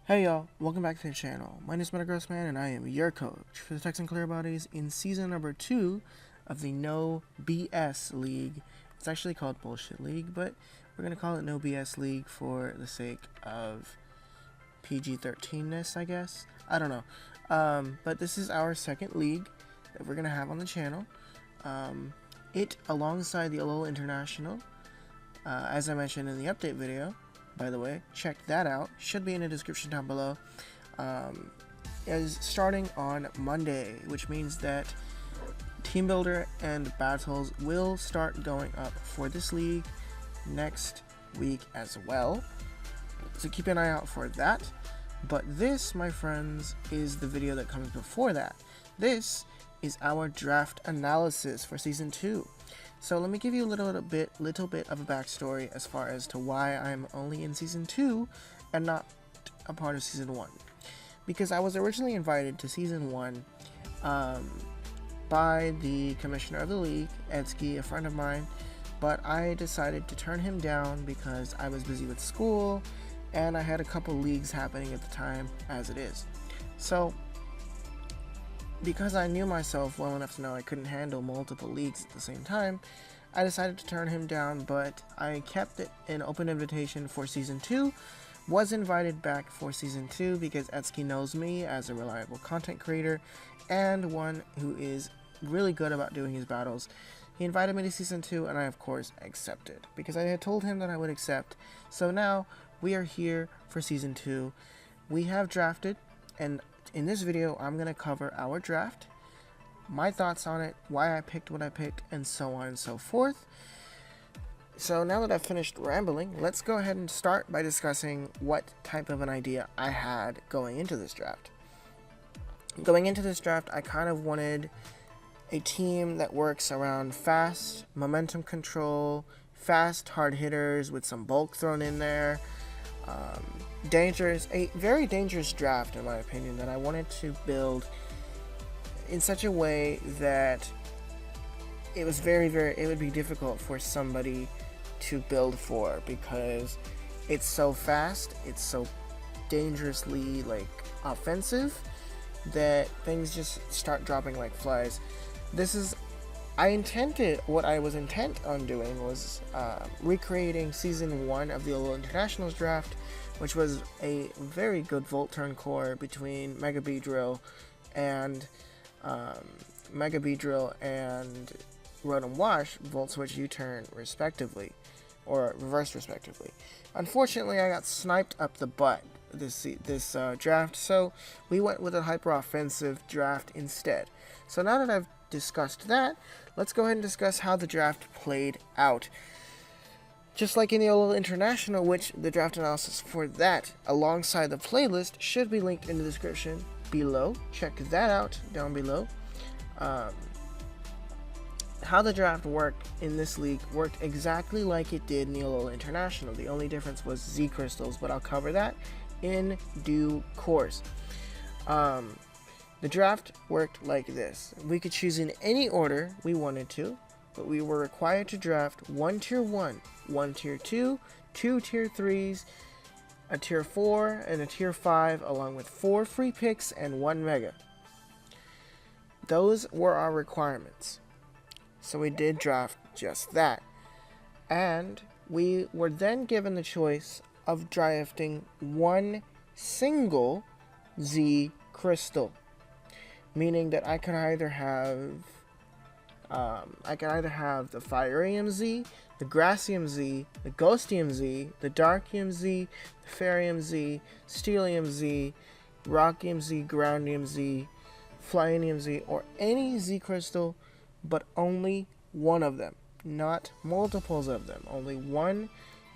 Hey y'all, welcome back to the channel. My name is Man and I am your coach for the Texan Clearbodies in season number 2 of the No BS League. It's actually called Bullshit League, but we're going to call it No BS League for the sake of PG-13ness, I guess. I don't know. But this is our second league that we're going to have on the channel. It alongside the LOL International, as I mentioned in the update video. By the way, check that out. Should be in the description down below. Is starting on Monday, which means that Team Builder and Battles will start going up for this league next week as well. So keep an eye out for that. But this, my friends, is the video that comes before that. This is our draft analysis for Season 2. So let me give you a little bit of a backstory as far as to why I'm only in Season 2 and not a part of Season 1. Because I was originally invited to Season 1 by the commissioner of the league, Edsky, a friend of mine, but I decided to turn him down because I was busy with school and I had a couple leagues happening at the time as it is. So because I knew myself well enough to know I couldn't handle multiple leagues at the same time, I decided to turn him down, but I kept it an open invitation for Season 2, was invited back for Season 2 because Edsky knows me as a reliable content creator and one who is really good about doing his battles. He invited me to Season 2 and I of course accepted because I had told him that I would accept. So now we are here for Season 2. We have drafted, and in this video, I'm going to cover our draft, my thoughts on it, why I picked what I picked, and so on and so forth. So now that I've finished rambling, let's go ahead and start by discussing what type of an idea I had going into this draft. Going into this draft, I kind of wanted a team that works around fast momentum control, fast hard hitters with some bulk thrown in there. A very dangerous draft in my opinion that I wanted to build in such a way that it was it would be difficult for somebody to build for because it's so fast, it's so dangerously offensive that things just start dropping like flies. What I was intent on doing was recreating Season 1 of the LOL Internationals draft, which was a very good Volt Turn core between Mega Beedrill and Rotom Wash, Volt Switch U-Turn respectively, or reverse respectively. Unfortunately, I got sniped up the butt this draft, so we went with a hyper offensive draft instead. So now that I've discussed that, let's go ahead and discuss how the draft played out. Just like in the LOL International, which the draft analysis for that alongside the playlist should be linked in the description below. Check that out down below. How the draft worked in this league worked exactly like it did in the LOL International. The only difference was Z crystals, but I'll cover that in due course. The draft worked like this. We could choose in any order we wanted to, but we were required to draft one tier 1, one tier 2, two tier 3s, a tier 4, and a tier 5, along with 4 free picks and 1 mega. Those were our requirements. So we did draft just that. And we were then given the choice of drafting one single Z crystal. Meaning that I could either have the Fire Z, the Grassium Z, the Ghostium Z, the Darkium Z, the Fairyum Z, Steelium Z, Rockium Z, Groundium Z, Flyinium Z, or any Z crystal, but only one of them, not multiples of them. Only one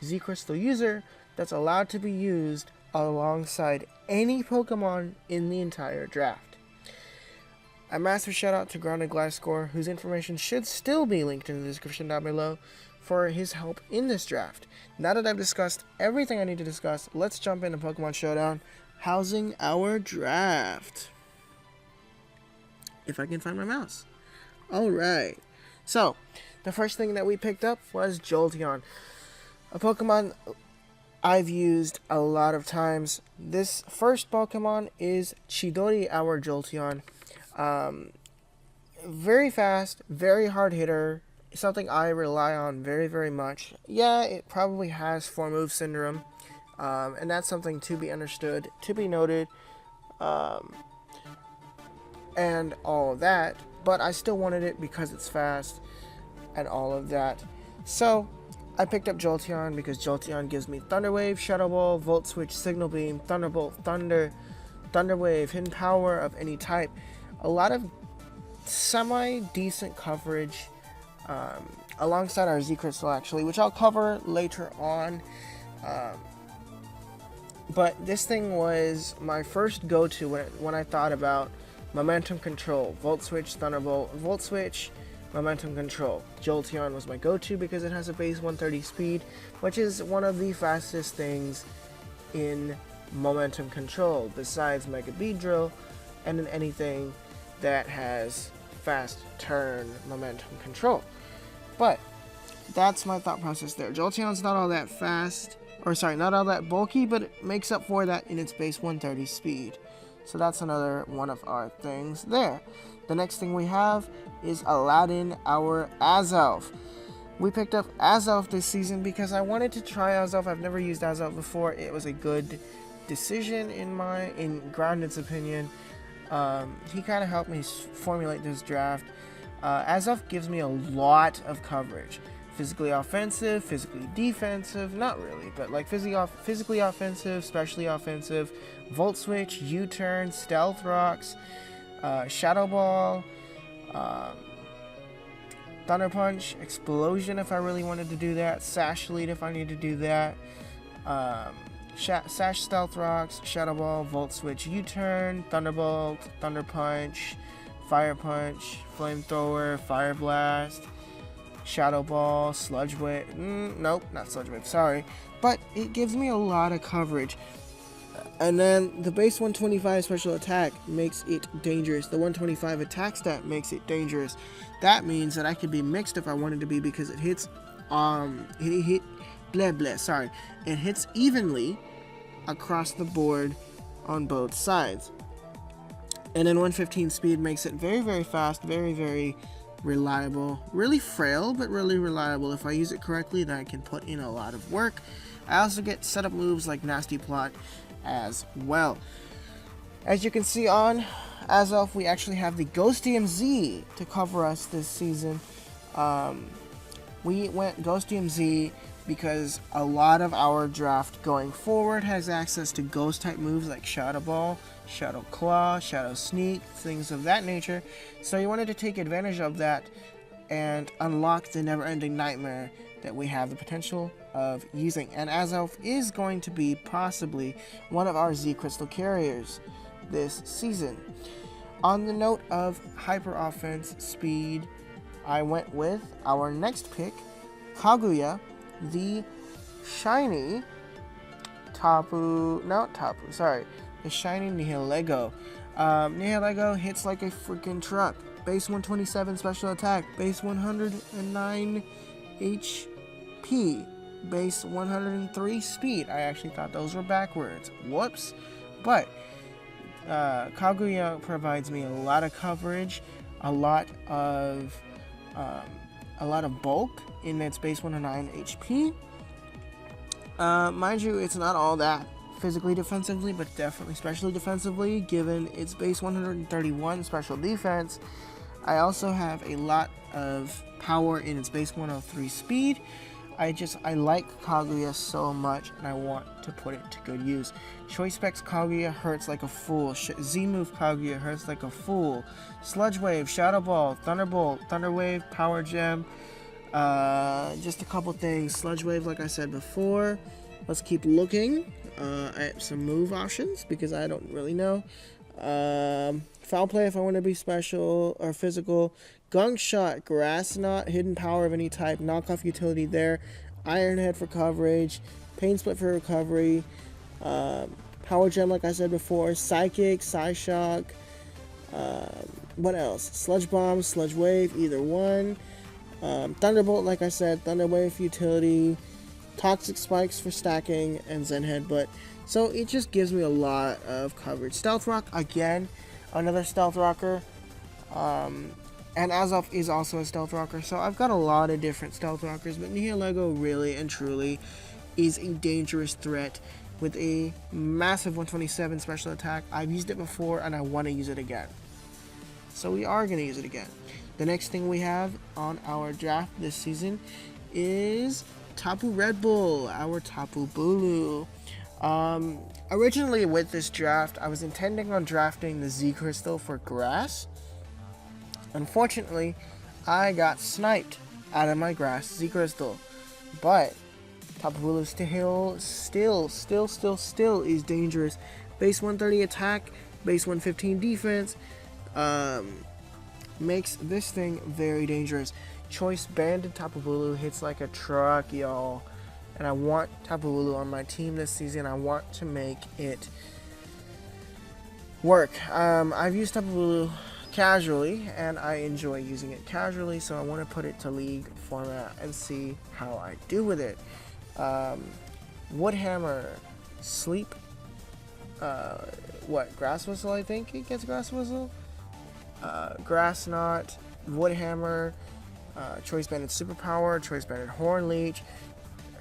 Z crystal user that's allowed to be used alongside any Pokemon in the entire draft. A massive shout out to Grounded Gliscor, whose information should still be linked in the description down below, for his help in this draft. Now that I've discussed everything I need to discuss, let's jump into Pokemon Showdown, housing our draft. If I can find my mouse. Alright, so the first thing that we picked up was Jolteon, a Pokemon I've used a lot of times. This first Pokemon is Chidori, our Jolteon. Very fast, very hard hitter, something I rely on very, very much. Yeah, it probably has 4-move syndrome, and that's something to be understood, to be noted, and all of that, but I still wanted it because it's fast and all of that. So I picked up Jolteon because Jolteon gives me Thunder Wave, Shadow Ball, Volt Switch, Signal Beam, Thunderbolt, Thunder Wave, Hidden Power of any type. A lot of semi-decent coverage alongside our Z Crystal, actually, which I'll cover later on. But this thing was my first go-to when I thought about momentum control. Volt Switch, Thunderbolt, Volt Switch, momentum control. Jolteon was my go-to because it has a base 130 speed, which is one of the fastest things in momentum control, besides Mega Beedrill and in anything that has fast turn momentum control. But that's my thought process there. Jolteon's not all that fast, or sorry, not all that bulky, but it makes up for that in its base 130 speed. So that's another one of our things there. The next thing we have is Aladdin, our Azelf. We picked up Azelf this season because I wanted to try Azelf. I've never used Azelf before. It was a good decision in Grounded's opinion. He kind of helped me formulate this draft. Azelf gives me a lot of coverage. Physically offensive, physically defensive, not really, but like physically offensive, specially offensive, Volt Switch, U-Turn, Stealth Rocks, Shadow Ball, Thunder Punch, Explosion if I really wanted to do that, Sash Lead if I need to do that, Sash Stealth Rocks, Shadow Ball, Volt Switch, U-Turn, Thunderbolt, Thunder Punch, Fire Punch, Flamethrower, Fire Blast, Shadow Ball, Sludge Wave, nope, not Sludge Wave, sorry, but it gives me a lot of coverage. And then the base 125 special attack makes it dangerous. The 125 attack stat makes it dangerous. That means that I could be mixed if I wanted to be, because it hits, it hits evenly across the board on both sides. And then 115 speed makes it very, very fast, very, very reliable, really frail, but really reliable. If I use it correctly, then I can put in a lot of work. I also get setup moves like Nasty Plot as well. As you can see on Azelf, we actually have the Ghost DMZ to cover us this season. We went Ghost DMZ because a lot of our draft going forward has access to Ghost type moves like Shadow Ball, Shadow Claw, Shadow Sneak, things of that nature. So you wanted to take advantage of that and unlock the never-ending nightmare that we have the potential of using. And Azelf is going to be possibly one of our Z Crystal carriers this season. On the note of hyper offense speed, I went with our next pick, Kaguya, the shiny the shiny Nihilego. Nihilego hits like a freaking truck. Base 127 special attack, base 109 HP, base 103 speed. I actually thought those were backwards. Whoops. But Kaguya provides me a lot of coverage, a lot of bulk in its base 109 HP. Mind you, it's not all that physically defensively, but definitely specially defensively, given its base 131 special defense. I also have a lot of power in its base 103 speed. I like Kaguya so much, and I want to put it to good use. Choice Specs Kaguya hurts like a fool. Z-Move Kaguya hurts like a fool. Sludge Wave, Shadow Ball, Thunderbolt, Thunder Wave, Power Gem. Just a couple things. Sludge Wave, like I said before. Let's keep looking at some move options, because I don't really know. Foul Play if I want to be special or physical. Gunk Shot, Grass Knot, Hidden Power of any type, knockoff utility there. Iron Head for coverage, Pain Split for recovery, Power Gem like I said before, Psychic, Psyshock, what else? Sludge Bomb, Sludge Wave, either one. Thunderbolt like I said, Thunder Wave utility, Toxic Spikes for stacking, and Zen Headbutt. So it just gives me a lot of coverage. Stealth Rock, again, another Stealth Rocker. And Azoth is also a Stealth Rocker. So I've got a lot of different Stealth Rockers. But Nihilego really and truly is a dangerous threat with a massive 127 special attack. I've used it before and I want to use it again. So we are going to use it again. The next thing we have on our draft this season is Tapu Red Bull, our Tapu Bulu. Originally with this draft, I was intending on drafting the Z Crystal for Grass. Unfortunately, I got sniped out of my Grass Z Crystal. But Tapu Bulu still is dangerous. Base 130 attack, base 115 defense, makes this thing very dangerous. Choice Banded Tapu Bulu hits like a truck, y'all. And I want Tapu Bulu on my team this season. I want to make it work. I've used Tapu Bulu casually, and I enjoy using it casually, so I want to put it to league format and see how I do with it. Woodhammer, Sleep, Grass Whistle, I think it gets Grass Whistle. Grass Knot, Woodhammer, Choice Banded Superpower, Choice Banded Horn Leech,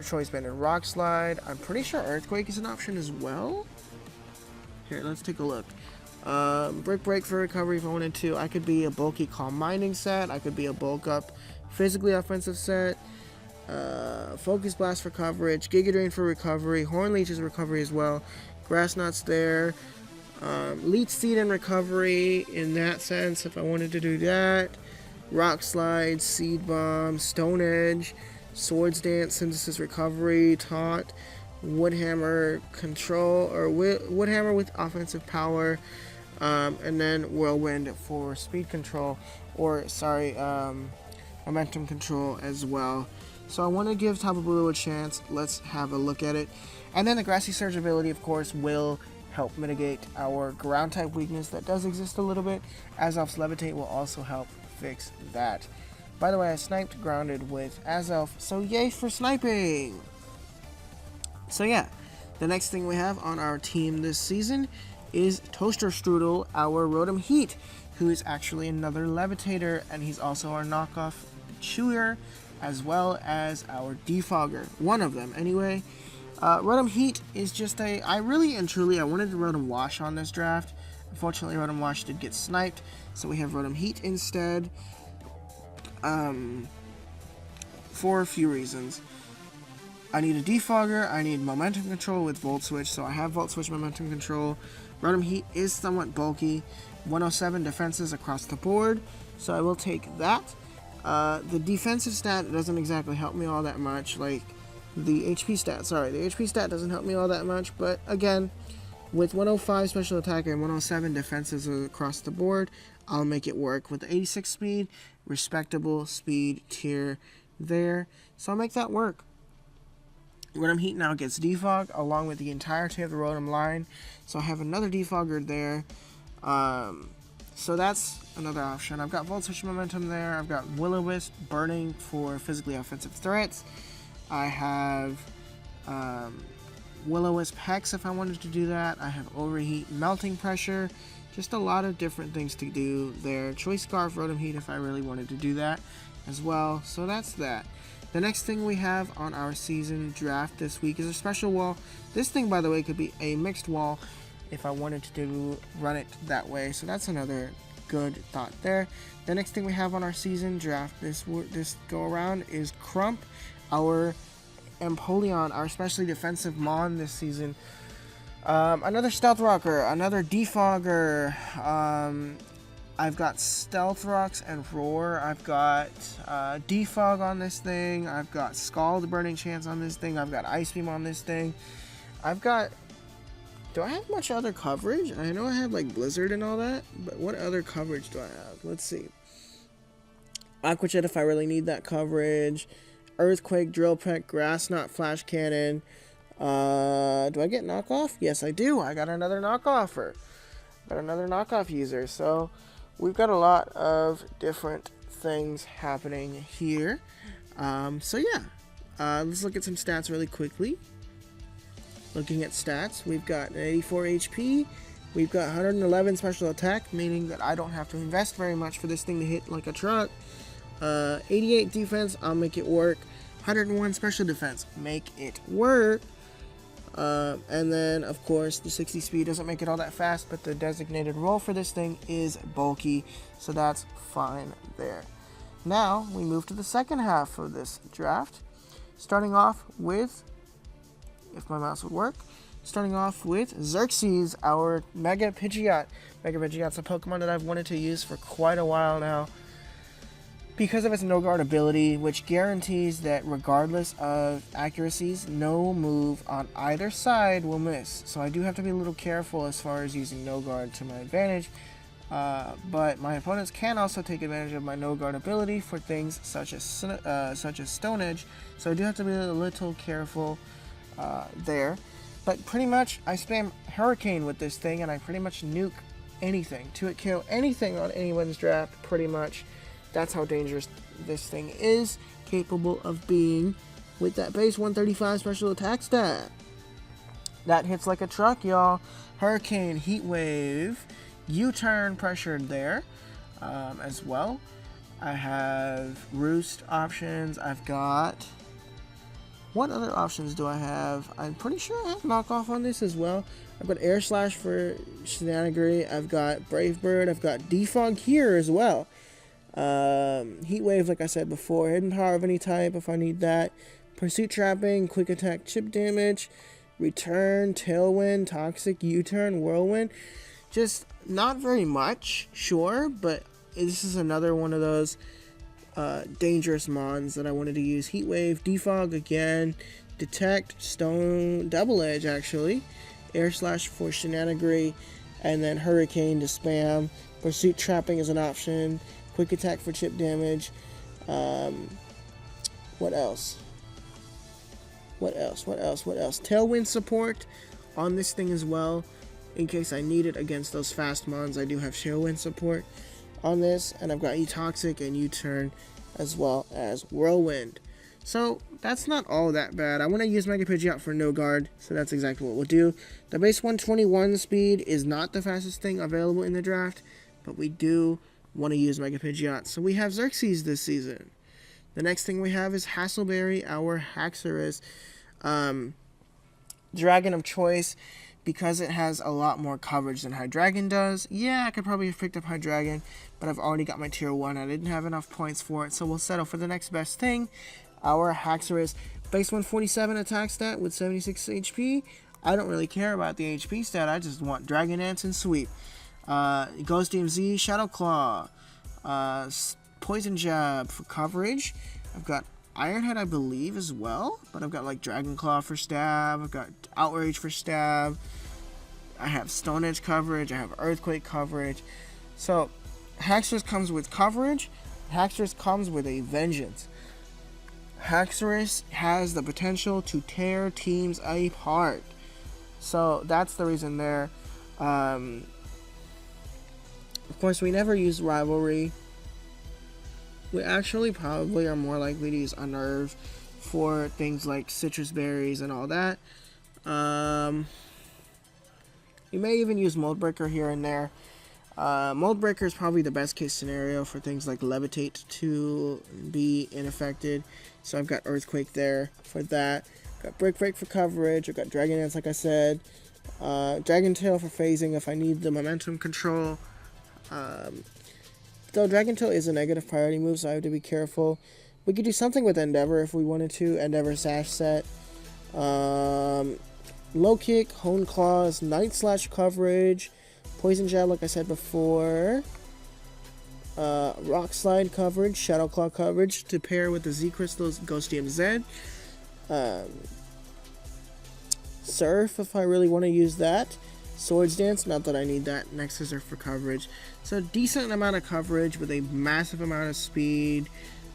Choice Banded Rock Slide. I'm pretty sure Earthquake is an option as well. Here, let's take a look. Break for recovery if I wanted to. I could be a bulky Calm Minding set. I could be a bulk up physically offensive set. Focus Blast for coverage. Giga Drain for recovery. Horn Leech is recovery as well. Grass Knot's there. Leech Seed and recovery in that sense if I wanted to do that. Rock Slide, Seed Bomb, Stone Edge, Swords Dance, Synthesis Recovery, Taunt, Woodhammer Control, or Woodhammer with offensive power, and then Whirlwind for speed control, or momentum control as well. So I want to give Tapu Bulu a chance. Let's have a look at it. And then the Grassy Surge ability, of course, will help mitigate our ground type weakness that does exist a little bit. Azoth's Levitate will also help fix that. By the way, I sniped grounded with Azoth, so yay for sniping! So yeah, the next thing we have on our team this season is Toaster Strudel, our Rotom Heat, who is actually another Levitator, and he's also our knockoff Chewer, as well as our Defogger. One of them, anyway. Rotom Heat is just I wanted to Rotom Wash on this draft. Unfortunately, Rotom Wash did get sniped, so we have Rotom Heat instead. For a few reasons. I need a Defogger, I need Momentum Control with Volt Switch, so I have Volt Switch Momentum Control. Rotom Heat is somewhat bulky. 107 defenses across the board, so I will take that. The defensive stat doesn't exactly help me all that much, like the HP stat, the HP stat doesn't help me all that much, but again, with 105 special attack and 107 defenses across the board, I'll make it work with the 86 speed, respectable speed tier there, so I'll make that work. Rotom Heat now gets Defog along with the entirety of the Rotom line, so I have another Defogger there. So that's another option. I've got Volt Switch Momentum there. I've got Will-O-Wisp Burning for physically offensive threats. I have Will-O-Wisp Hex if I wanted to do that. I have Overheat Melting Pressure. Just a lot of different things to do there. Choice Scarf Rotom Heat if I really wanted to do that as well. So that's that. The next thing we have on our season draft this week is a special wall. This thing, by the way, could be a mixed wall if I wanted to run it that way. So that's another good thought there. The next thing we have on our season draft this go around is Crump, our Empoleon, our especially defensive Mon this season. Another Stealth Rocker, another Defogger. I've got Stealth Rocks and Roar. I've got Defog on this thing. I've got Scald Burning Chance on this thing. I've got Ice Beam on this thing. Do I have much other coverage? I know I have like Blizzard and all that, but what other coverage do I have? Let's see. Aqua Jet if I really need that coverage. Earthquake, Drill Peck, Grass Knot, Flash Cannon. Do I get knockoff? Yes, I do. I got another knockoffer. Got another knockoff user. So we've got a lot of different things happening here. So yeah, Let's look at some stats really quickly. Looking at stats, we've got an 84 HP, we've got 111 special attack, meaning that I don't have to invest very much for this thing to hit like a truck. 88 defense, I'll make it work. 101 special defense, make it work. And then, of course, the 60 speed doesn't make it all that fast, but the designated role for this thing is bulky, so that's fine there. Now, we move to the second half of this draft, starting off with, if my mouse would work, starting off with Xerxes, our Mega Pidgeot. Mega Pidgeot's a Pokemon that I've wanted to use for quite a while now, because of its no guard ability, which guarantees that regardless of accuracies, no move on either side will miss. So I do have to be a little careful as far as using no guard to my advantage, but my opponents can also take advantage of my no guard ability for things such as Stone Edge. So I do have to be a little careful there. But pretty much I spam Hurricane with this thing, and I pretty much nuke anything to kill anything on anyone's draft, pretty much. That's how dangerous this thing is, capable of being with that base 135 special attack stat. That hits like a truck, y'all. Hurricane, Heat Wave, U-turn pressured there as well. I have Roost options. I've got... What other options do I have? I'm pretty sure I have knockoff on this as well. I've got Air Slash for Shenanigery. I've got Brave Bird. I've got Defog here as well. Heat Wave, like I said before, Hidden Power of any type if I need that. Pursuit Trapping, Quick Attack, Chip Damage, Return, Tailwind, Toxic, U-turn, Whirlwind. Just not very much, sure, but this is another one of those dangerous mons that I wanted to use. Heat Wave, Defog again, Detect, Stone, Double Edge actually, Air Slash for Shenanigery, and then Hurricane to spam. Pursuit Trapping is an option. Quick Attack for chip damage. What else? Tailwind support on this thing as well. In case I need it against those fast mons, I do have Tailwind support on this. And I've got E-Toxic and U-turn as well as Whirlwind. So that's not all that bad. I want to use Mega Pidgeot for no guard, so that's exactly what we'll do. The base 121 speed is not the fastest thing available in the draft, but we do want to use Mega Pidgeot. So we have Xerxes this season. The next thing we have is Hassleberry, our Haxorus. Dragon of choice, because it has a lot more coverage than Hydreigon does. Yeah, I could probably have picked up Hydreigon, but I've already got my tier 1. I didn't have enough points for it, so we'll settle for the next best thing. Our Haxorus, base 147 attack stat with 76 HP. I don't really care about the HP stat, I just want Dragon Dance and Sweep. Ghost DMZ, Shadow Claw, Poison Jab for coverage. I've got Iron Head, I believe, as well, but I've got like Dragon Claw for stab. I've got Outrage for stab. I have Stone Edge coverage. I have Earthquake coverage. So Haxorus comes with coverage. Haxorus comes with a vengeance. Haxorus has the potential to tear teams apart. So that's the reason there. Of course, we never use Rivalry. We actually probably are more likely to use Unnerve for things like citrus berries and all that. You may even use Mold Breaker here and there. Mold Breaker is probably the best case scenario for things like Levitate to be unaffected. So I've got Earthquake there for that. Got Brick Break for coverage. I've got Dragon Dance, like I said. Dragon Tail for phasing if I need the momentum control. Though Dragon Tail is a negative priority move, so I have to be careful. We could do something with Endeavor if we wanted to. Endeavor Sash set. Low Kick, Hone Claws, Night Slash coverage, Poison Jab, like I said before. Rock Slide coverage, Shadow Claw coverage to pair with the Z Crystals, Ghost DMZ. Surf if I really want to use that. Swords Dance, not that I need that. Next is for coverage. So decent amount of coverage with a massive amount of speed.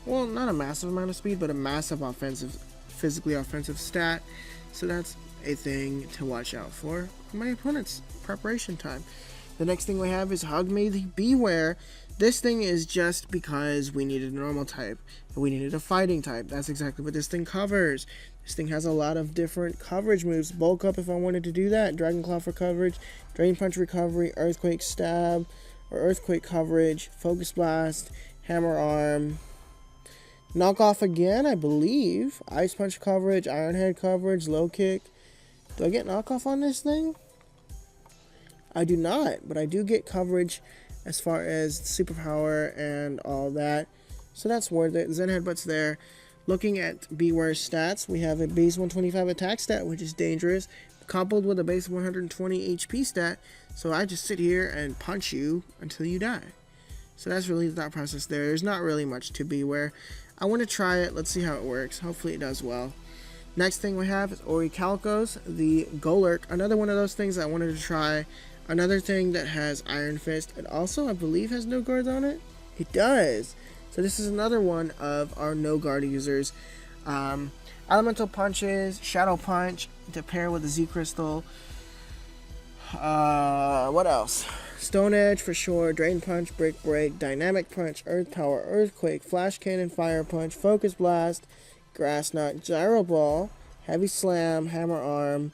Well, not a massive amount of speed, but a massive offensive, physically offensive stat. So that's a thing to watch out for my opponent's preparation time. The next thing we have is Hug Me the Beware. This thing is just because we needed a normal type. We needed a fighting type. That's exactly what this thing covers. This thing has a lot of different coverage moves. Bulk Up if I wanted to do that. Dragon Claw for coverage. Drain Punch recovery. Earthquake Stab or Earthquake coverage. Focus Blast. Hammer Arm. Knock Off again, I believe. Ice Punch coverage. Iron Head coverage. Low Kick. Do I get knockoff on this thing? I do not, but I do get coverage as far as superpower and all that. So that's worth it. Zen Headbutt's there. Looking at Beware's stats, we have a base 125 attack stat, which is dangerous, coupled with a base 120 HP stat. So I just sit here and punch you until you die. So that's really the thought process there. There's not really much to Beware. I want to try it. Let's see how it works. Hopefully it does well. Next thing we have is Orichalcos, the Golurk. Another one of those things I wanted to try. Another thing that has Iron Fist. It also, I believe, has no guards on it. It does. So this is another one of our no guard users. Elemental Punches, Shadow Punch to pair with the Z Crystal. What else? Stone Edge for sure. Drain Punch, Brick Break, Dynamic Punch, Earth Power, Earthquake, Flash Cannon, Fire Punch, Focus Blast, Grass Knot, Gyro Ball, Heavy Slam, Hammer Arm,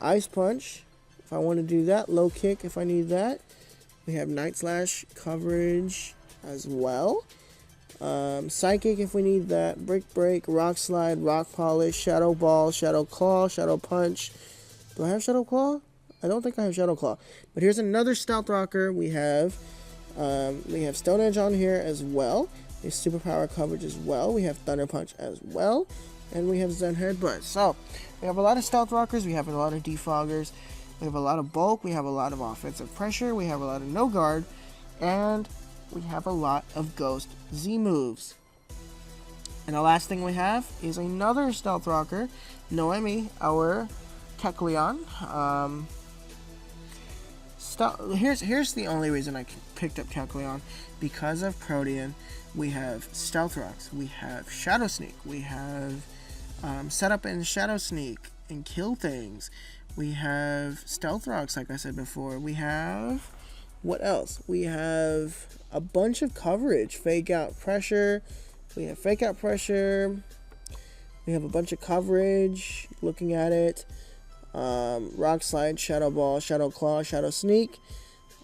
Ice Punch if I want to do that, Low Kick if I need that. We have Night Slash coverage as well. Psychic if we need that, Brick Break, Rock Slide, Rock Polish, Shadow Ball, Shadow Claw, Shadow Punch. Do I have Shadow Claw? I don't think I have Shadow Claw. But here's another Stealth Rocker. We have Stone Edge on here as well. We have Superpower coverage as well. We have Thunder Punch as well. And we have Zen Headbutt. So, we have a lot of Stealth Rockers. We have a lot of Defoggers. We have a lot of Bulk. We have a lot of Offensive Pressure. We have a lot of No Guard. And we have a lot of Ghost Z moves. And the last thing we have is another Stealth Rocker. Noemi, our Kecleon. Here's the only reason I picked up Kecleon. Because of Protean, we have Stealth Rocks, we have Shadow Sneak, we have Set Up and Shadow Sneak and Kill Things. We have Stealth Rocks, like I said before. We have, what else? We have a bunch of coverage. Fake Out Pressure. We have Fake Out Pressure. We have a bunch of coverage. Looking at it. Rock Slide, Shadow Ball, Shadow Claw, Shadow Sneak.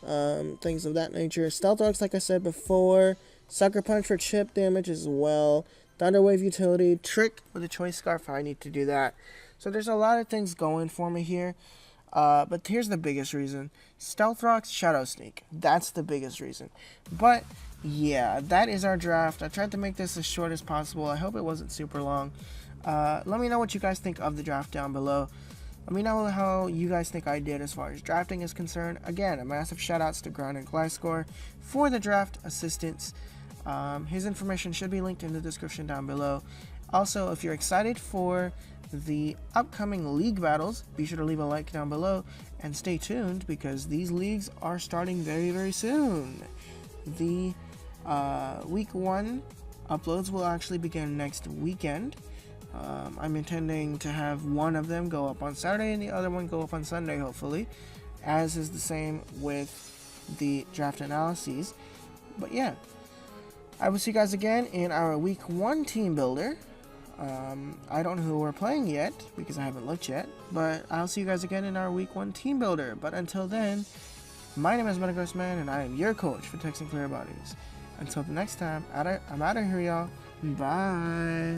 Things of that nature. Stealth Rocks, like I said before. Sucker Punch for chip damage as well. Thunder Wave utility. Trick with a Choice Scarf. I need to do that. So there's a lot of things going for me here. But here's the biggest reason. Stealth Rocks, Shadow Sneak. That's the biggest reason. But yeah, that is our draft. I tried to make this as short as possible. I hope it wasn't super long. Let me know what you guys think of the draft down below. Let me know how you guys think I did as far as drafting is concerned. Again, a massive shout outs to Ground and Gliscor for the draft assistance. His information should be linked in the description down below. Also, if you're excited for the upcoming league battles, be sure to leave a like down below and stay tuned because these leagues are starting very, very soon. The week 1 uploads will actually begin next weekend. I'm intending to have one of them go up on Saturday and the other one go up on Sunday, hopefully, as is the same with the draft analyses. But yeah, I will see you guys again in our week 1 team builder. I don't know who we're playing yet because I haven't looked yet, but I'll see you guys again in our week 1 team builder. But until then, my name is MetaGhostMan and I am your coach for Texan Clearbodies. Until the next time, I'm out of here, y'all. Bye.